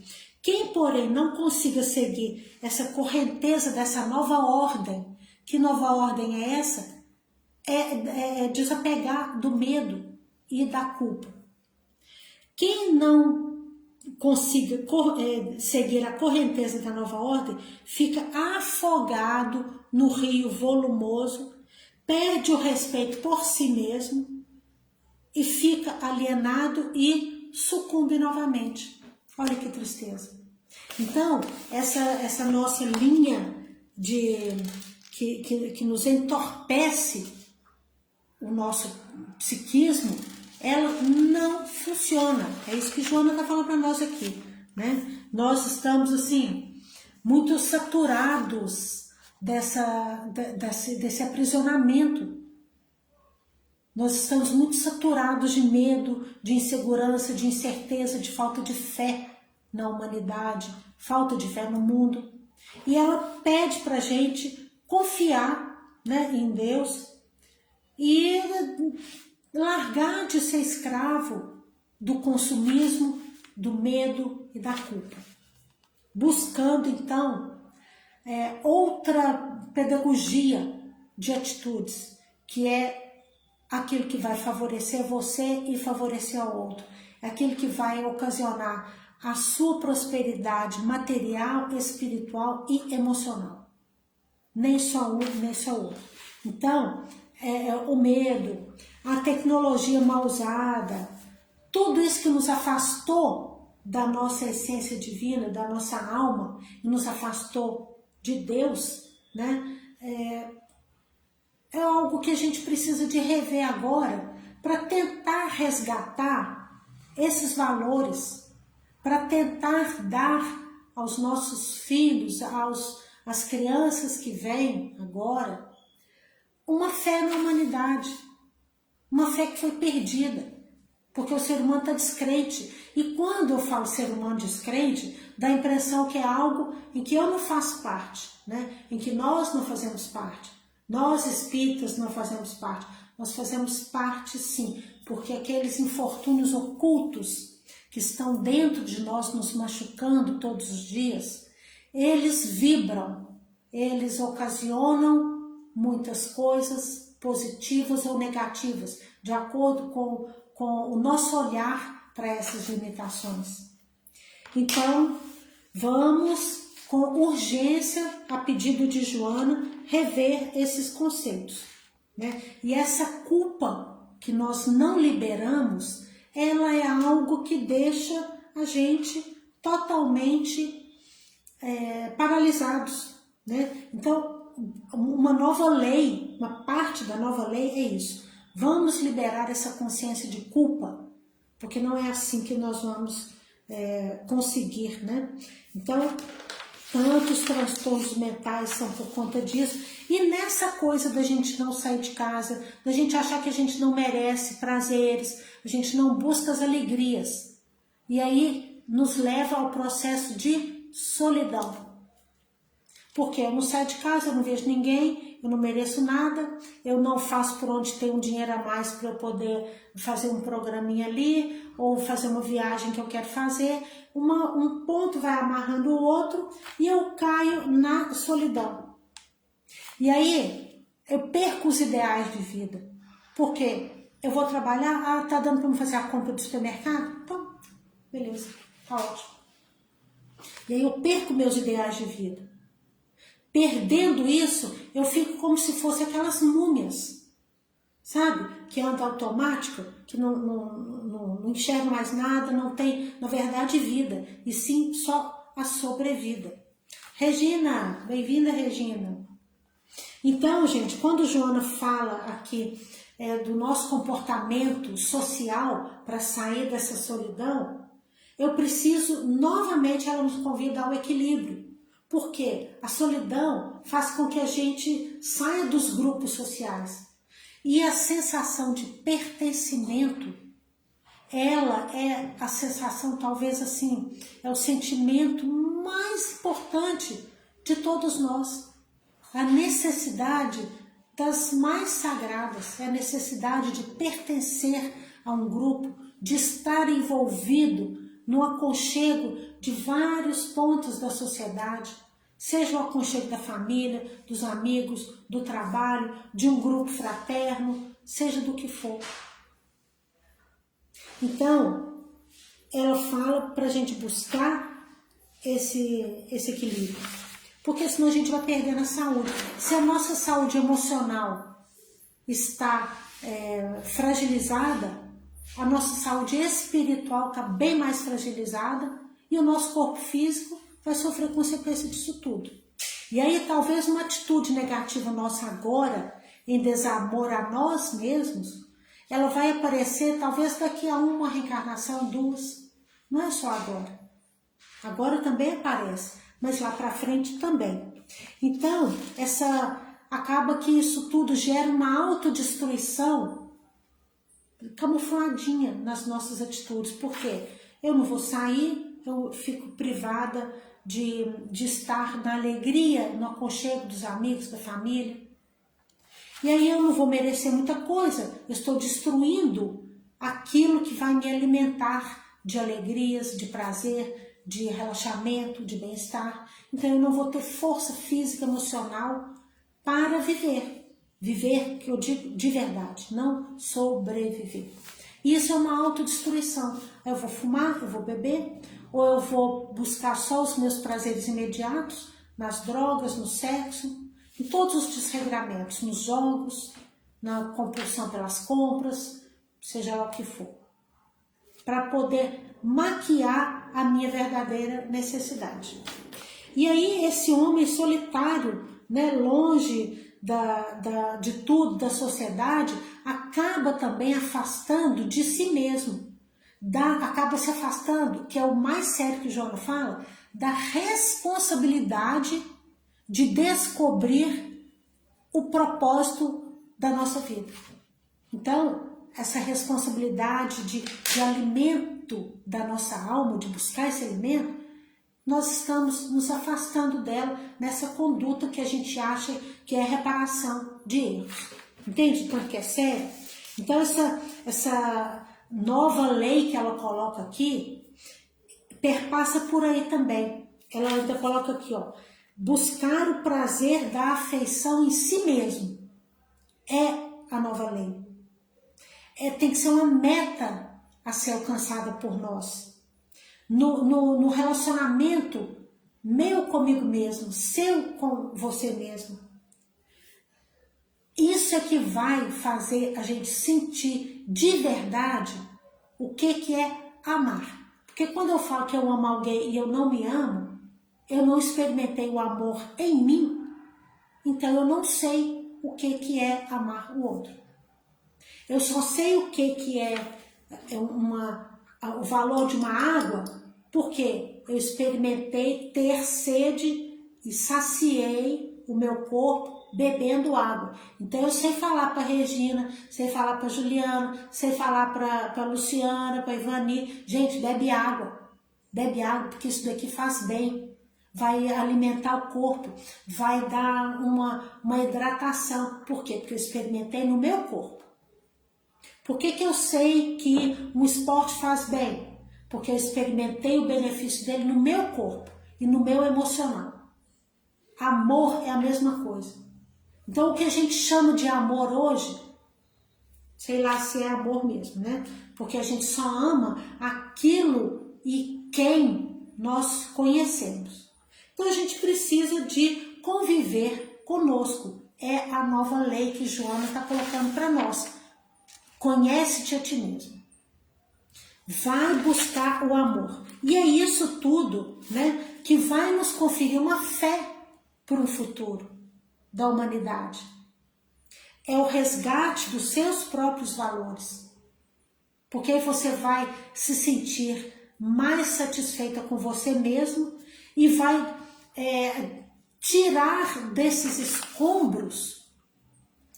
quem porém não consiga seguir essa correnteza dessa nova ordem, que nova ordem é essa? É desapegar do medo e da culpa. Quem não consiga seguir a correnteza da nova ordem, fica afogado no rio volumoso, perde o respeito por si mesmo e fica alienado e sucumbe novamente. Olha que tristeza. Então, essa nossa linha que nos entorpece o nosso psiquismo, ela não funciona. É isso que Joana está falando para nós aqui, né? Nós estamos, assim, muito saturados desse aprisionamento. Nós estamos muito saturados de medo, de insegurança, de incerteza, de falta de fé na humanidade, falta de fé no mundo. E ela pede para a gente confiar, né, em Deus e largar de ser escravo do consumismo, do medo e da culpa. Buscando, então, outra pedagogia de atitudes, que é aquilo que vai favorecer você e favorecer ao outro. É aquilo que vai ocasionar a sua prosperidade material, espiritual e emocional. Nem só um, nem só outro. Então, o medo, a tecnologia mal usada, tudo isso que nos afastou da nossa essência divina, da nossa alma, e nos afastou de Deus, né? É algo que a gente precisa de rever agora para tentar resgatar esses valores, para tentar dar aos nossos filhos, às crianças que vêm agora, uma fé na humanidade, uma fé que foi perdida, porque o ser humano está descrente. E quando eu falo ser humano descrente, dá a impressão que é algo em que eu não faço parte, né? Em que nós não fazemos parte. Nós espíritas não fazemos parte. Nós fazemos parte sim, porque aqueles infortúnios ocultos que estão dentro de nós, nos machucando todos os dias, eles vibram, eles ocasionam muitas coisas positivas ou negativas, de acordo com o nosso olhar para essas limitações. Então, vamos, com urgência, a pedido de Joana, rever esses conceitos, né? E essa culpa que nós não liberamos, ela é algo que deixa a gente totalmente paralisados, né? Então, uma nova lei, uma parte da nova lei é isso. Vamos liberar essa consciência de culpa, porque não é assim que nós vamos conseguir, né? Então, tantos transtornos mentais são por conta disso. E nessa coisa da gente não sair de casa, da gente achar que a gente não merece prazeres, a gente não busca as alegrias. E aí nos leva ao processo de solidão. Porque eu não saio de casa, eu não vejo ninguém, eu não mereço nada, eu não faço por onde tem um dinheiro a mais para eu poder fazer um programinha ali, ou fazer uma viagem que eu quero fazer. Um ponto vai amarrando o outro e eu caio na solidão. E aí eu perco os ideais de vida. Porque eu vou trabalhar, tá dando para me fazer a compra do supermercado? Então, beleza, tá ótimo. E aí eu perco meus ideais de vida. Perdendo isso, eu fico como se fosse aquelas múmias, sabe? Que anda automático, que não enxerga mais nada, não tem, na verdade, vida, e sim só a sobrevida. Regina, bem-vinda, Regina. Então, gente, quando Joana fala aqui do nosso comportamento social para sair dessa solidão, eu preciso, novamente, ela nos convida ao equilíbrio. Porque a solidão faz com que a gente saia dos grupos sociais. E a sensação de pertencimento, ela é a sensação, talvez assim, é o sentimento mais importante de todos nós. A necessidade das mais sagradas, é a necessidade de pertencer a um grupo, de estar envolvido no aconchego de vários pontos da sociedade, seja o aconchego da família, dos amigos, do trabalho, de um grupo fraterno, seja do que for. Então, ela fala para a gente buscar esse equilíbrio, porque senão a gente vai perdendo a saúde. Se a nossa saúde emocional está fragilizada, a nossa saúde espiritual está bem mais fragilizada e o nosso corpo físico vai sofrer consequência disso tudo. E aí talvez uma atitude negativa nossa agora, em desamor a nós mesmos, ela vai aparecer talvez daqui a uma reencarnação, duas. Não é só agora. Agora também aparece, mas lá para frente também. Então, acaba que isso tudo gera uma autodestruição camufladinha nas nossas atitudes. Por quê? Eu não vou sair, eu fico privada de estar na alegria, no aconchego dos amigos, da família. E aí eu não vou merecer muita coisa, eu estou destruindo aquilo que vai me alimentar de alegrias, de prazer, de relaxamento, de bem-estar. Então eu não vou ter força física, emocional para viver. Viver, que eu digo de verdade, não sobreviver. Isso é uma autodestruição. Eu vou fumar, eu vou beber, ou eu vou buscar só os meus prazeres imediatos, nas drogas, no sexo, em todos os desregramentos, nos jogos, na compulsão pelas compras, seja lá o que for, para poder maquiar a minha verdadeira necessidade. E aí esse homem solitário, né, longe de tudo, da sociedade, acaba também afastando de si mesmo, acaba se afastando, que é o mais sério que Joana fala, da responsabilidade de descobrir o propósito da nossa vida. Então, essa responsabilidade de alimento da nossa alma, de buscar esse alimento, nós estamos nos afastando dela nessa conduta que a gente acha que é reparação de erros. Entende? Tanto que é sério. Então, essa nova lei que ela coloca aqui, perpassa por aí também. Ela ainda coloca aqui, ó, buscar o prazer da afeição em si mesmo. É a nova lei. Tem que ser uma meta a ser alcançada por nós. No relacionamento meu comigo mesmo, seu com você mesmo. Isso é que vai fazer a gente sentir de verdade o que é amar. Porque quando eu falo que eu amo alguém e eu não me amo, eu não experimentei o amor em mim, então eu não sei o que é amar o outro. Eu só sei o que é o valor de uma água, porque eu experimentei ter sede e saciei o meu corpo bebendo água. Então eu sei falar para Regina, sei falar para Juliana, sei falar para Luciana, para Ivani, gente, bebe água, porque isso daqui faz bem, vai alimentar o corpo, vai dar uma hidratação. Por quê? Porque eu experimentei no meu corpo. Por que eu sei que um esporte faz bem? Porque eu experimentei o benefício dele no meu corpo e no meu emocional. Amor é a mesma coisa. Então o que a gente chama de amor hoje, sei lá se é amor mesmo, né? Porque a gente só ama aquilo e quem nós conhecemos. Então a gente precisa de conviver conosco. É a nova lei que Joana está colocando para nós. Conhece-te a ti mesmo. Vai buscar o amor. E é isso tudo, né, que vai nos conferir uma fé para o futuro da humanidade. É o resgate dos seus próprios valores. Porque aí você vai se sentir mais satisfeita com você mesmo e vai tirar desses escombros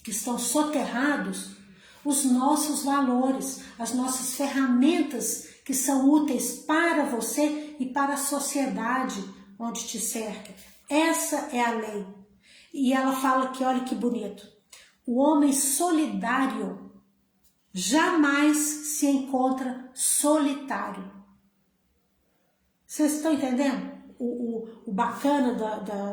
que estão soterrados os nossos valores, as nossas ferramentas que são úteis para você e para a sociedade onde te cerca. Essa é a lei. E ela fala que, olha que bonito, o homem solidário jamais se encontra solitário. Vocês estão entendendo o bacana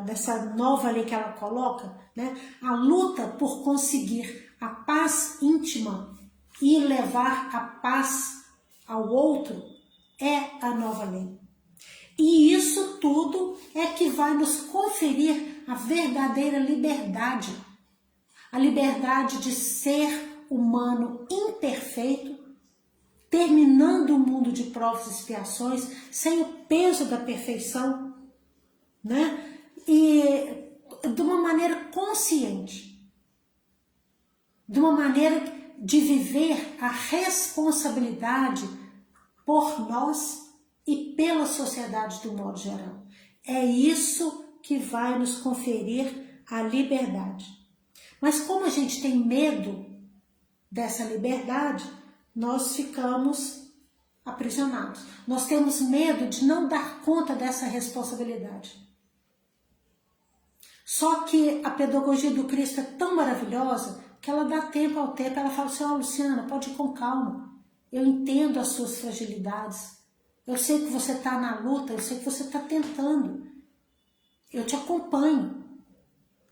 dessa nova lei que ela coloca, né? A luta por conseguir a paz íntima e levar a paz ao outro é a nova lei. E isso tudo é que vai nos conferir a verdadeira liberdade. A liberdade de ser humano imperfeito, terminando o mundo de provas e expiações, sem o peso da perfeição, né? E de uma maneira consciente, de uma maneira de viver a responsabilidade por nós e pela sociedade do modo geral. É isso que vai nos conferir a liberdade. Mas como a gente tem medo dessa liberdade, nós ficamos aprisionados. Nós temos medo de não dar conta dessa responsabilidade. Só que a pedagogia do Cristo é tão maravilhosa que ela dá tempo ao tempo. Ela fala assim, ó, Luciana, pode ir com calma. Eu entendo as suas fragilidades. Eu sei que você está na luta, eu sei que você está tentando. Eu te acompanho.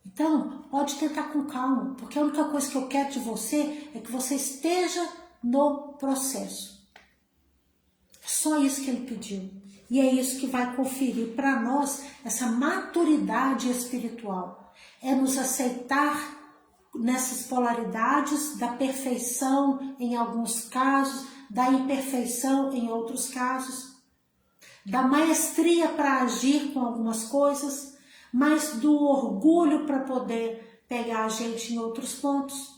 Então, pode tentar com calma, porque a única coisa que eu quero de você é que você esteja no processo. É só isso que ele pediu. E é isso que vai conferir para nós essa maturidade espiritual. É nos aceitar nessas polaridades da perfeição em alguns casos, da imperfeição em outros casos, da maestria para agir com algumas coisas, mas do orgulho para poder pegar a gente em outros pontos,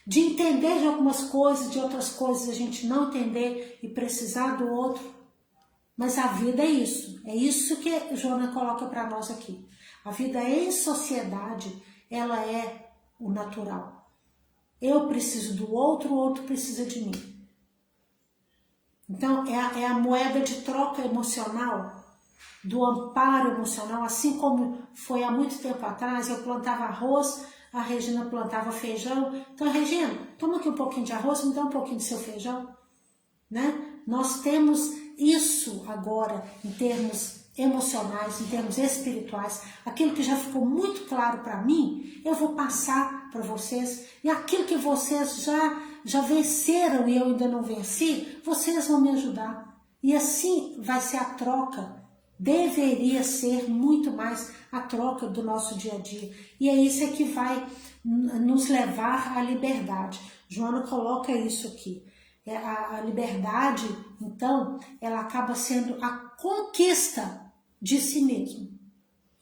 de entender de algumas coisas, de outras coisas a gente não entender e precisar do outro. Mas a vida é isso que Joana coloca para nós aqui. A vida em sociedade, ela é o natural. Eu preciso do outro, o outro precisa de mim. Então, é a moeda de troca emocional, do amparo emocional, assim como foi há muito tempo atrás, eu plantava arroz, a Regina plantava feijão. Então, Regina, toma aqui um pouquinho de arroz, me dá um pouquinho do seu feijão. Né? Nós temos isso agora em termos emocionais, em termos espirituais. Aquilo que já ficou muito claro para mim, eu vou passar para vocês. E aquilo que vocês já venceram e eu ainda não venci, vocês vão me ajudar. E assim vai ser a troca. Deveria ser muito mais a troca do nosso dia a dia. E é isso que vai nos levar à liberdade. Joana coloca isso aqui. A liberdade, então, ela acaba sendo a conquista de si mesmo.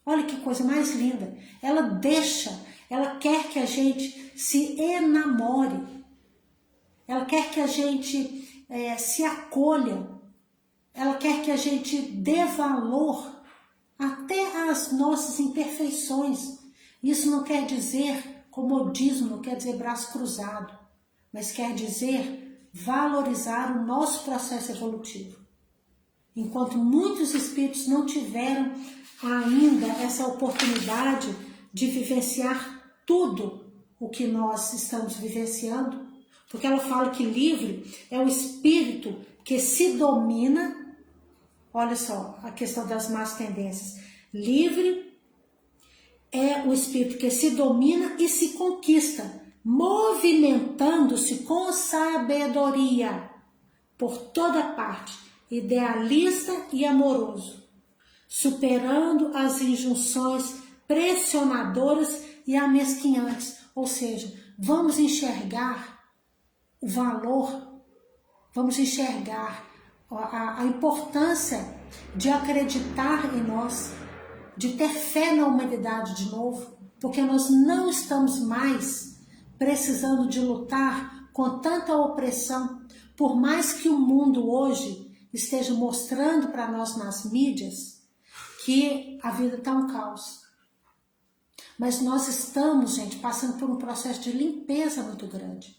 Olha que coisa mais linda. Ela quer que a gente se enamore. Ela quer que a gente se acolha. Ela quer que a gente dê valor até às nossas imperfeições. Isso não quer dizer comodismo, não quer dizer braço cruzado, mas quer dizer valorizar o nosso processo evolutivo. Enquanto muitos espíritos não tiveram ainda essa oportunidade de vivenciar tudo o que nós estamos vivenciando, porque ela fala que livre é o espírito que se domina. Olha só a questão das más tendências. Livre é o espírito que se domina e se conquista, movimentando-se com sabedoria por toda parte, idealista e amoroso, superando as injunções pressionadoras e amesquinhantes. Ou seja, vamos enxergar o valor, vamos enxergar a importância de acreditar em nós, de ter fé na humanidade de novo, porque nós não estamos mais precisando de lutar com tanta opressão, por mais que o mundo hoje esteja mostrando para nós nas mídias que a vida está um caos. Mas nós estamos, gente, passando por um processo de limpeza muito grande.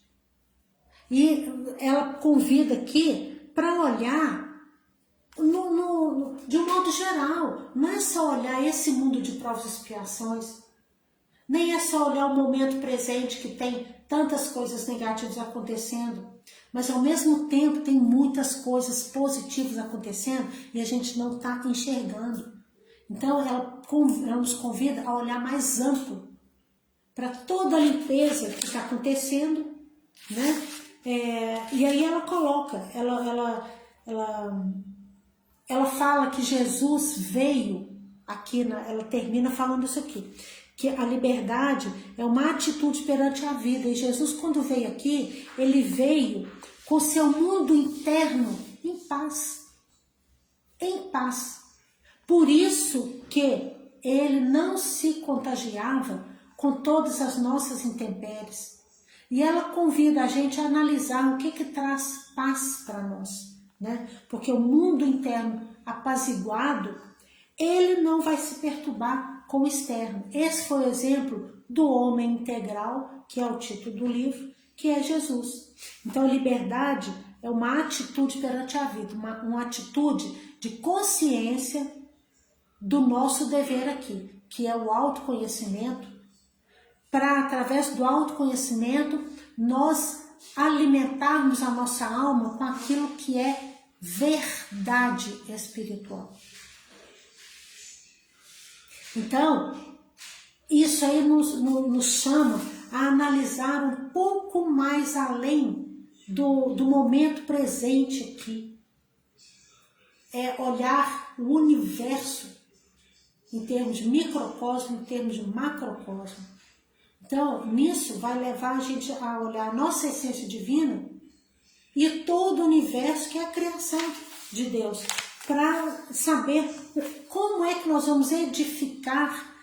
E ela convida aqui para olhar de um modo geral. Não é só olhar esse mundo de provas e expiações, nem é só olhar o momento presente que tem tantas coisas negativas acontecendo, mas ao mesmo tempo tem muitas coisas positivas acontecendo e a gente não está enxergando. Então ela nos convida a olhar mais amplo para toda a limpeza que está acontecendo, né? E aí ela coloca, ela fala que Jesus veio aqui, ela termina falando isso aqui, que a liberdade é uma atitude perante a vida. E Jesus, quando veio aqui, ele veio com seu mundo interno em paz. Em paz. Por isso que ele não se contagiava com todas as nossas intempéries. E ela convida a gente a analisar o que traz paz para nós, né? Porque o mundo interno apaziguado, ele não vai se perturbar com o externo. Esse foi o exemplo do homem integral, que é o título do livro, que é Jesus. Então, liberdade é uma atitude perante a vida, uma atitude de consciência do nosso dever aqui, que é o autoconhecimento, para, através do autoconhecimento, nós alimentarmos a nossa alma com aquilo que é verdade espiritual. Então, isso aí nos chama a analisar um pouco mais além do momento presente aqui. É olhar o universo em termos de microcosmo, em termos de macrocosmo. Então, nisso vai levar a gente a olhar a nossa essência divina e todo o universo que é a criação de Deus, para saber como é que nós vamos edificar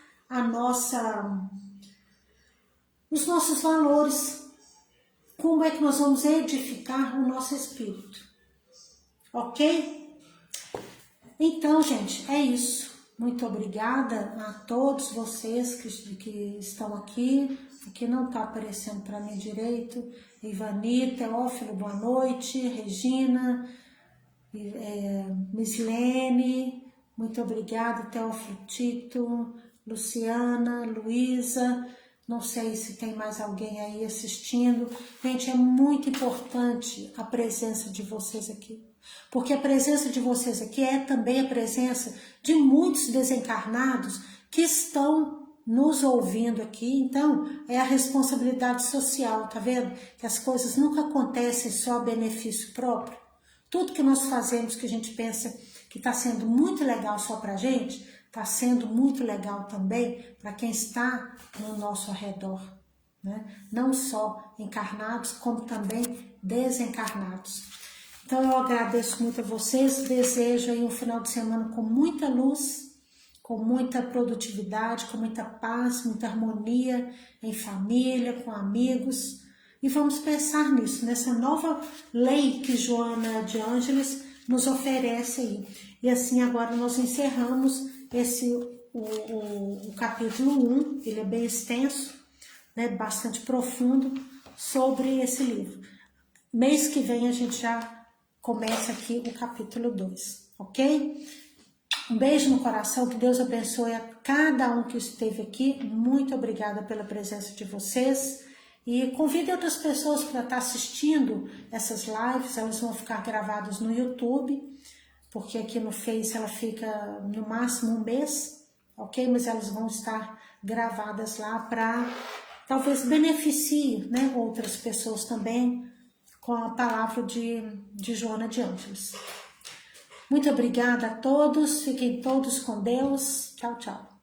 os nossos valores, como é que nós vamos edificar o nosso espírito. Ok? Então, gente, é isso. Muito obrigada a todos vocês que estão aqui. Aqui não está aparecendo para mim direito. Ivani, Teófilo, boa noite. Regina, Mislene, muito obrigada. Teófilo Tito, Luciana, Luísa. Não sei se tem mais alguém aí assistindo. Gente, é muito importante a presença de vocês aqui. Porque a presença de vocês aqui é também a presença de muitos desencarnados que estão nos ouvindo aqui. Então, é a responsabilidade social, tá vendo? Que as coisas nunca acontecem só a benefício próprio. Tudo que nós fazemos, que a gente pensa que está sendo muito legal só pra gente, está sendo muito legal também para quem está no nosso arredor, né? Não só encarnados, como também desencarnados. Então eu agradeço muito a vocês, desejo aí um final de semana com muita luz, com muita produtividade, com muita paz, muita harmonia em família, com amigos. E vamos pensar nisso, nessa nova lei que Joana de Ângeles nos oferece aí. E assim agora nós encerramos o capítulo 1, ele é bem extenso, né, bastante profundo, sobre esse livro. Mês que vem a gente já começa aqui o capítulo 2, ok? Um beijo no coração, que Deus abençoe a cada um que esteve aqui. Muito obrigada pela presença de vocês. E convide outras pessoas para estar assistindo essas lives, elas vão ficar gravadas no YouTube, porque aqui no Face ela fica no máximo um mês, ok? Mas elas vão estar gravadas lá para talvez beneficie, né, outras pessoas também com a palavra de Joana de Ângeles. Muito obrigada a todos, fiquem todos com Deus. Tchau, tchau.